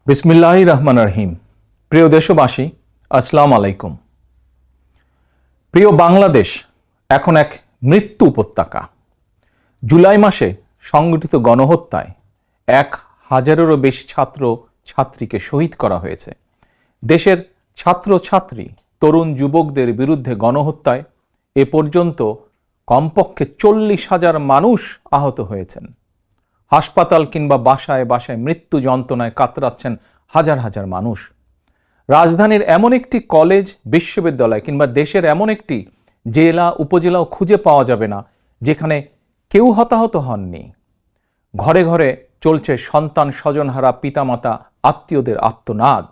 বিসমিল্লাহির রহমানির রহিম। প্রিয় দেশবাসী, আসসালামু আলাইকুম। প্রিয় বাংলাদেশ এখন এক মৃত্যু উপত্যকা। জুলাই মাসে সংগঠিত গণহত্যায় 1000-এরও বেশি ছাত্র ছাত্রীকে শহীদ করা হয়েছে। দেশের ছাত্রছাত্রী তরুণ যুবকদের বিরুদ্ধে গণহত্যায় এ পর্যন্ত কমপক্ষে 40,000 মানুষ আহত হয়েছেন। হাসপাতাল কিংবা বাসায় বাসায় মৃত্যু যন্ত্রণায় কাতরাচ্ছেন হাজার হাজার মানুষ। রাজধানীর এমন একটি কলেজ, বিশ্ববিদ্যালয় কিংবা দেশের এমন একটি জেলা উপজেলাও খুঁজে পাওয়া যাবে না যেখানে কেউ হতাহত হননি। ঘরে ঘরে চলছে সন্তান স্বজনহারা পিতামাতা আত্মীয়দের আর্তনাদ।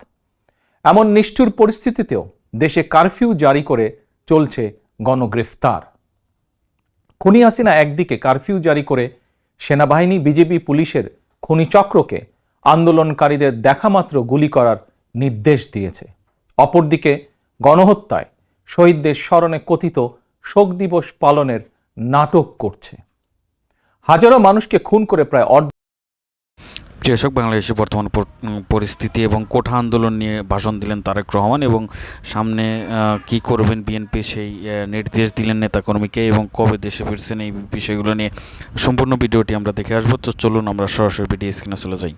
এমন নিষ্ঠুর পরিস্থিতিতেও দেশে কারফিউ জারি করে চলছে গণগ্রেফতার। খুনি হাসিনা একদিকে কারফিউ জারি করে সেনাবাহিনী, বিজেপি, পুলিশের খুনি চক্রকে আন্দোলনকারীদের দেখামাত্র গুলি করার নির্দেশ দিয়েছে। অপরদিকে গণহত্যায় শহীদদের স্মরণে কথিত শোক দিবস পালনের নাটক করছে। হাজারো মানুষকে খুন করে প্রায় দর্শক, বাংলাদেশের বর্তমান পরিস্থিতি এবং কোঠা আন্দোলন নিয়ে ভাষণ দিলেন তারেক রহমান এবং সামনে কি করবেন বিএনপি সেই নির্দেশ দিলেন নেতাকর্মীকে এবং কবে দেশে ফিরছেন এই বিষয়গুলো নিয়ে সম্পূর্ণ ভিডিওটি আমরা দেখে আসবো। তো চলুন আমরা সরাসরি ভিডিও স্ক্রিনে চলে যাই।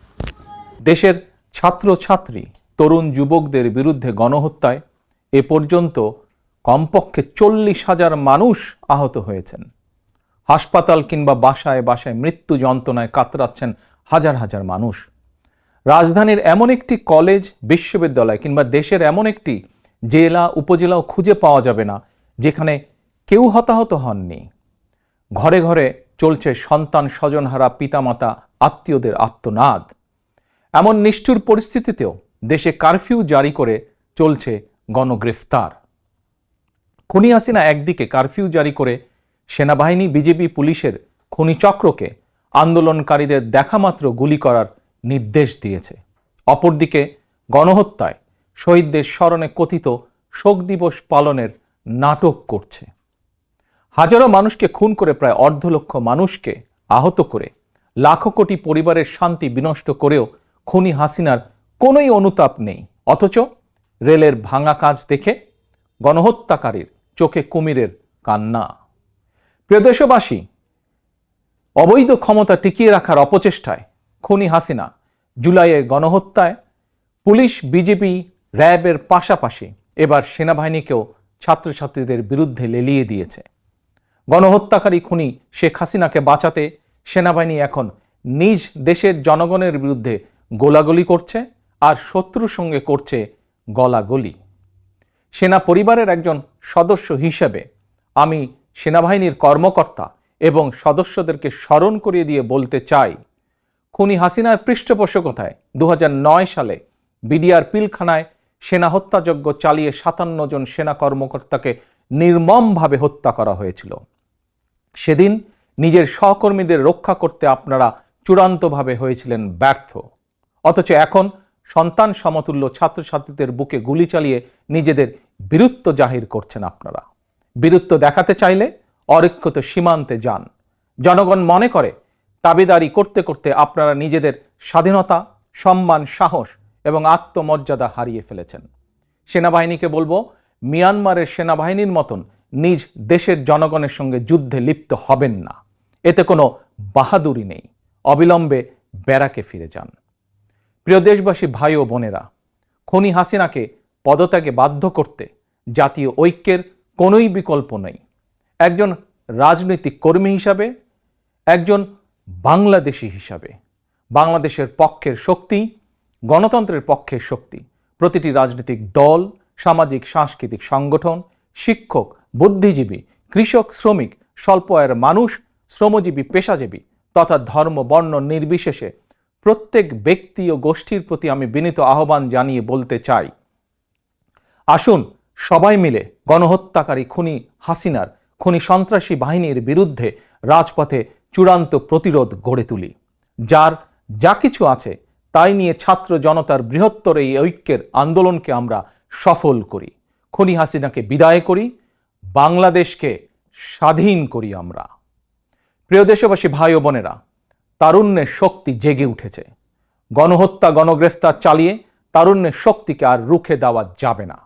দেশের ছাত্রছাত্রী তরুণ যুবকদের বিরুদ্ধে গণহত্যায় এ পর্যন্ত কমপক্ষে 40,000 মানুষ আহত হয়েছেন। হাসপাতাল কিংবা বাসায় বাসায় মৃত্যু যন্ত্রণায় কাতরাচ্ছেন হাজার হাজার মানুষ। রাজধানীর এমন একটি কলেজ, বিশ্ববিদ্যালয় কিংবা দেশের এমন একটি জেলা উপজেলাও খুঁজে পাওয়া যাবে না যেখানে কেউ হতাহত হননি। ঘরে ঘরে চলছে সন্তান স্বজনহারা পিতামাতা আত্মীয়দের আর্তনাদ। এমন নিষ্ঠুর পরিস্থিতিতেও দেশে কারফিউ জারি করে চলছে গণগ্রেফতার। খুনি হাসিনা একদিকে কারফিউ জারি করে সেনাবাহিনী, বিজেপি, পুলিশের খুনি চক্রকে আন্দোলনকারীদের দেখামাত্র গুলি করার নির্দেশ দিয়েছে। অপরদিকে গণহত্যায় শহীদদের স্মরণে কথিত শোক দিবস পালনের নাটক করছে। হাজারো মানুষকে খুন করে প্রায় 250,000 মানুষকে আহত করে লাখো কোটি পরিবারের শান্তি বিনষ্ট করেও খুনি হাসিনার কোনোই অনুতাপ নেই। অথচ রেলের ভাঙা কাজ দেখে গণহত্যাকারীর চোখে কুমিরের কান্না। প্রিয় দেশবাসী, অবৈধ ক্ষমতা টিকিয়ে রাখার অপচেষ্টায় খুনি হাসিনা জুলাইয়ের গণহত্যায় পুলিশ, বিজেপি, র্যাবের পাশাপাশি এবার সেনাবাহিনীকেও ছাত্রছাত্রীদের বিরুদ্ধে লেলিয়ে দিয়েছে। গণহত্যাকারী খুনি শেখ হাসিনাকে বাঁচাতে সেনাবাহিনী এখন নিজ দেশের জনগণের বিরুদ্ধে গোলাগুলি করছে আর শত্রুর সঙ্গে করছে গলাগলি। সেনা পরিবারের একজন সদস্য হিসেবে আমি সেনাবাহিনীর কর্মকর্তা এবং সদস্যদেরকে স্মরণ করিয়ে দিয়ে বলতে চাই, খুনি হাসিনার পৃষ্ঠপোষকতায় 2009 সালে বিডিআর পিলখানায় সেনা হত্যাযজ্ঞ চালিয়ে 57 জন সেনা কর্মকর্তাকে নির্মমভাবে হত্যা করা হয়েছিল। সেদিন নিজের সহকর্মীদের রক্ষা করতে আপনারা চূড়ান্তভাবে হয়েছিলেন ব্যর্থ। অথচ এখন সন্তান সমতুল্য ছাত্রছাত্রীদের বুকে গুলি চালিয়ে নিজেদের বীরত্ব জাহির করছেন আপনারা। বীরত্ব দেখাতে চাইলে অরক্ষিত সীমান্তে যান। জনগণ মনে করে দাবিদারি করতে করতে আপনারা নিজেদের স্বাধীনতা, সম্মান, সাহস এবং আত্মমর্যাদা হারিয়ে ফেলেছেন। সেনাবাহিনীকে বলবো, মিয়ানমারের সেনাবাহিনীর মতন নিজ দেশের জনগণের সঙ্গে যুদ্ধে লিপ্ত হবেন না। এতে কোনো বাহাদুরি নেই। অবিলম্বে ব্যারাকে ফিরে যান। প্রিয় দেশবাসী, ভাই ও বোনেরা, খুনি হাসিনাকে পদত্যাগে বাধ্য করতে জাতীয় ঐক্যের কোনোই বিকল্প নেই। একজন রাজনৈতিক কর্মী হিসাবে, একজন বাংলাদেশি হিসাবে বাংলাদেশের পক্ষের শক্তি, গণতন্ত্রের পক্ষের শক্তি প্রতিটি রাজনৈতিক দল, সামাজিক সাংস্কৃতিক সংগঠন, শিক্ষক, বুদ্ধিজীবী, কৃষক, শ্রমিক, স্বল্প আয়ের মানুষ, শ্রমজীবী, পেশাজীবী তথা ধর্ম, বর্ণ নির্বিশেষে প্রত্যেক ব্যক্তি ও গোষ্ঠীর প্রতি আমি বিনীত আহ্বান জানিয়ে বলতে চাই, আসুন সবাই মিলে গণহত্যাকারী খুনি হাসিনার, খুনি সন্ত্রাসী বাহিনীর বিরুদ্ধে রাজপথে চূড়ান্ত প্রতিরোধ গড়ে তুলি। যার যা কিছু আছে তাই নিয়ে ছাত্র জনতার বৃহত্তর এই ঐক্যের আন্দোলনকে আমরা সফল করি। খুনি হাসিনাকে বিদায় করি, বাংলাদেশকে স্বাধীন করি আমরা। প্রিয় দেশবাসী, ভাই ও বোনেরা, তারুণ্যের শক্তি জেগে উঠেছে। গণহত্যা গণগ্রেফতার চালিয়ে তারুণ্যের শক্তিকে আর রুখে দেওয়া যাবে না।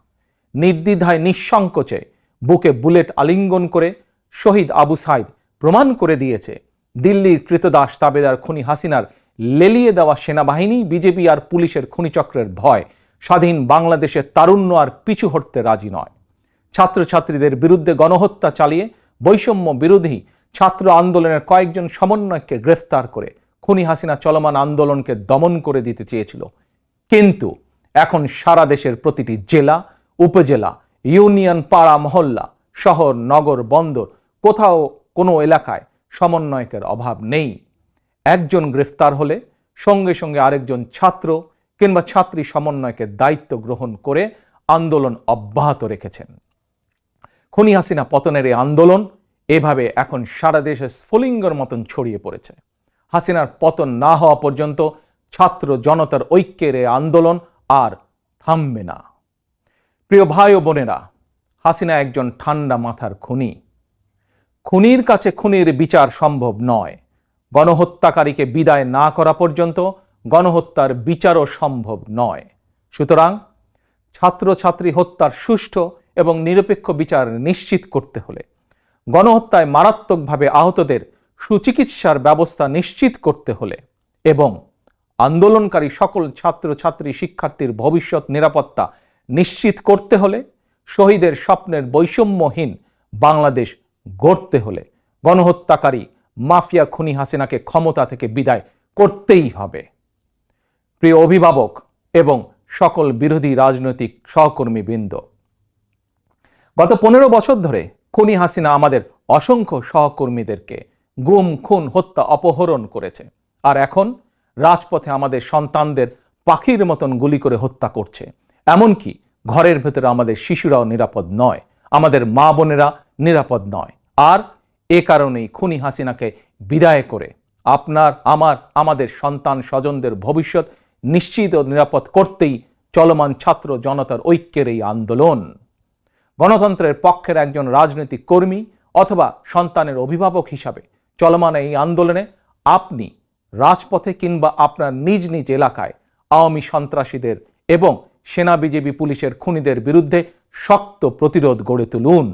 নির্দ্বিধায় নিঃসংকোচে বুকে বুলেট আলিঙ্গন করে শহীদ আবু সাইদ প্রমাণ করে দিয়েছে দিল্লির কৃতদাস তাবেদার খুনি হাসিনার লেলিয়ে দেওয়া সেনাবাহিনী, বিজেপি আর পুলিশের খুনিচক্রের ভয় স্বাধীন বাংলাদেশের তারুণ্য আর পিছু হটতে রাজি নয়। ছাত্রছাত্রীদের বিরুদ্ধে গণহত্যা চালিয়ে বৈষম্য বিরোধী ছাত্র আন্দোলনের কয়েকজন সমন্বয়ককে গ্রেফতার করে খুনি হাসিনা চলমান আন্দোলনকে দমন করে দিতে চেয়েছিল। কিন্তু এখন সারা দেশের প্রতিটি জেলা, উপজেলা, ইউনিয়ন, পাড়া, মহল্লা, শহর, নগর, বন্দর, কোথাও কোনো এলাকায় সমন্বয়কের অভাব নেই। একজন গ্রেফতার হলে সঙ্গে সঙ্গে আরেকজন ছাত্র কিংবা ছাত্রী সমন্বয়কের দায়িত্ব গ্রহণ করে আন্দোলন অব্যাহত রেখেছেন। খুনি হাসিনা পতনের এই আন্দোলন এভাবে এখন সারা দেশে স্ফুলিঙ্গের মতন ছড়িয়ে পড়েছে। হাসিনার পতন না হওয়া পর্যন্ত ছাত্র জনতার ঐক্যের এই আন্দোলন আর থামবে না। প্রিয় ভাই ও বোনেরা, হাসিনা একজন ঠান্ডা মাথার খুনি। খুনির কাছে খুনির বিচার সম্ভব নয়। গণহত্যাকারীকে বিদায় না করা পর্যন্ত গণহত্যার বিচারও সম্ভব নয়। সুতরাং ছাত্রছাত্রী হত্যার সুষ্ঠু এবং নিরপেক্ষ বিচার নিশ্চিত করতে হলে, গণহত্যায় মারাত্মকভাবে আহতদের সুচিকিৎসার ব্যবস্থা নিশ্চিত করতে হলে এবং আন্দোলনকারী সকল ছাত্রছাত্রী শিক্ষার্থীর ভবিষ্যৎ নিরাপত্তা নিশ্চিত করতে হলে, শহীদের স্বপ্নের বৈষম্যহীন বাংলাদেশ গড়তে হলে গণহত্যাকারী মাফিয়া খুনি হাসিনাকে ক্ষমতা থেকে বিদায় করতেই হবে। প্রিয় অভিভাবক এবং সকল বিরোধী রাজনৈতিক সহকর্মীবৃন্দ, গত 15 বছর ধরে খুনি হাসিনা আমাদের অসংখ্য সহকর্মীদেরকে গুম, খুন, হত্যা, অপহরণ করেছে। আর এখন রাজপথে আমাদের সন্তানদের পাখির মতন গুলি করে হত্যা করছে। এমনকি ঘরের ভেতরে আমাদের শিশুরাও নিরাপদ নয়, আমাদের মা বোনেরা নিরাপদ নয়। আর এ কারণেই খুনি হাসিনাকে বিদায় করে আপনার, আমাদের সন্তান স্বজনদের ভবিষ্যৎ নিশ্চিত ও নিরাপদ করতেই চলমান ছাত্র জনতার ঐক্যের এই আন্দোলন। গণতন্ত্রের পক্ষের একজন রাজনৈতিক কর্মী অথবা সন্তানের অভিভাবক হিসাবে চলমান এই আন্দোলনে আপনি রাজপথে কিংবা আপনার নিজ নিজ এলাকায় আওয়ামী সন্ত্রাসীদের এবং সেনা, বিজেপি, পুলিশের খুনিদের বিরুদ্ধে শক্ত প্রতিরোধ গড়ে তুলুন।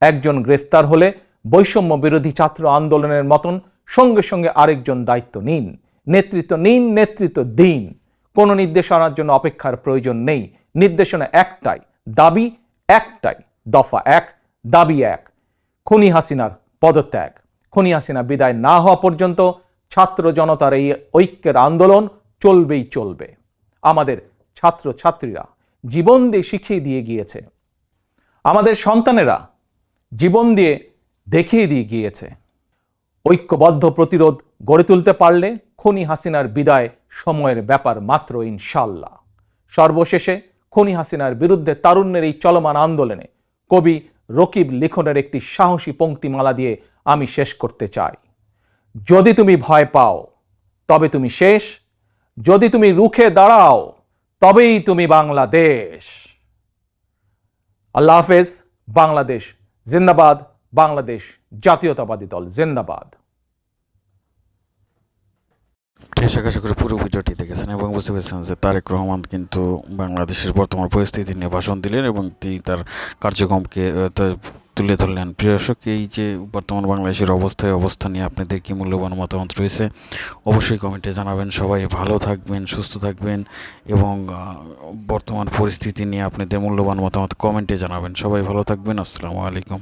একজন গ্রেফতার হলে বৈষম্য বিরোধী ছাত্র আন্দোলনের মতন সঙ্গে সঙ্গে আরেকজন দায়িত্ব নিন, নেতৃত্ব নিন, নেতৃত্ব দিন। কোনো নির্দেশনার জন্য অপেক্ষার প্রয়োজন নেই। নির্দেশনা একটাই, দাবি একটাই, দফা এক, দাবি এক, খুনি হাসিনার পদত্যাগ। খুনি হাসিনা বিদায় না হওয়া পর্যন্ত ছাত্র জনতার এই ঐক্যের আন্দোলন চলবেই চলবে। আমাদের ছাত্র ছাত্রীরা জীবন দিয়ে শিখিয়ে দিয়ে গিয়েছে, আমাদের সন্তানেরা জীবন দিয়ে দেখিয়ে দিয়ে গিয়েছে। ঐক্যবদ্ধ প্রতিরোধ গড়ে তুলতে পারলে খুনি হাসিনার বিদায় সময়ের ব্যাপার মাত্র, ইনশাল্লাহ। সর্বশেষে খুনি হাসিনার বিরুদ্ধে তারুণ্যের এই চলমান আন্দোলনে কবি রকিব লিখনের একটি সাহসী পংক্তিমালা দিয়ে আমি শেষ করতে চাই। যদি তুমি ভয় পাও তবে তুমি শেষ, যদি তুমি রুখে দাঁড়াও তবেই তুমি বাংলাদেশ। আল্লাহ হাফেজ। বাংলাদেশ জিন্দাবাদ, বাংলাদেশ জাতীয়তাবাদী দল জিন্দাবাদ। আশা করি পুরো ভিডিওটি দেখেছেন এবং বুঝতে পেরেছেন যে তারেক রহমান কিন্তু বাংলাদেশের বর্তমান পরিস্থিতি নিয়ে ভাষণ দিলেন এবং তিনি তার কার্যক্রমকে তুলে ধরলেন। প্রিয় দর্শক, এই যে বর্তমান বাংলাদেশের অবস্থা নিয়ে আপনাদের কি মূল্যবান মতামত রয়েছে অবশ্যই কমেন্টে জানাবেন। সবাই ভালো থাকবেন, সুস্থ থাকবেন এবং বর্তমান পরিস্থিতি নিয়ে আপনাদের মূল্যবান মতামত কমেন্টে জানাবেন। সবাই ভালো থাকবেন। আসসালামু আলাইকুম।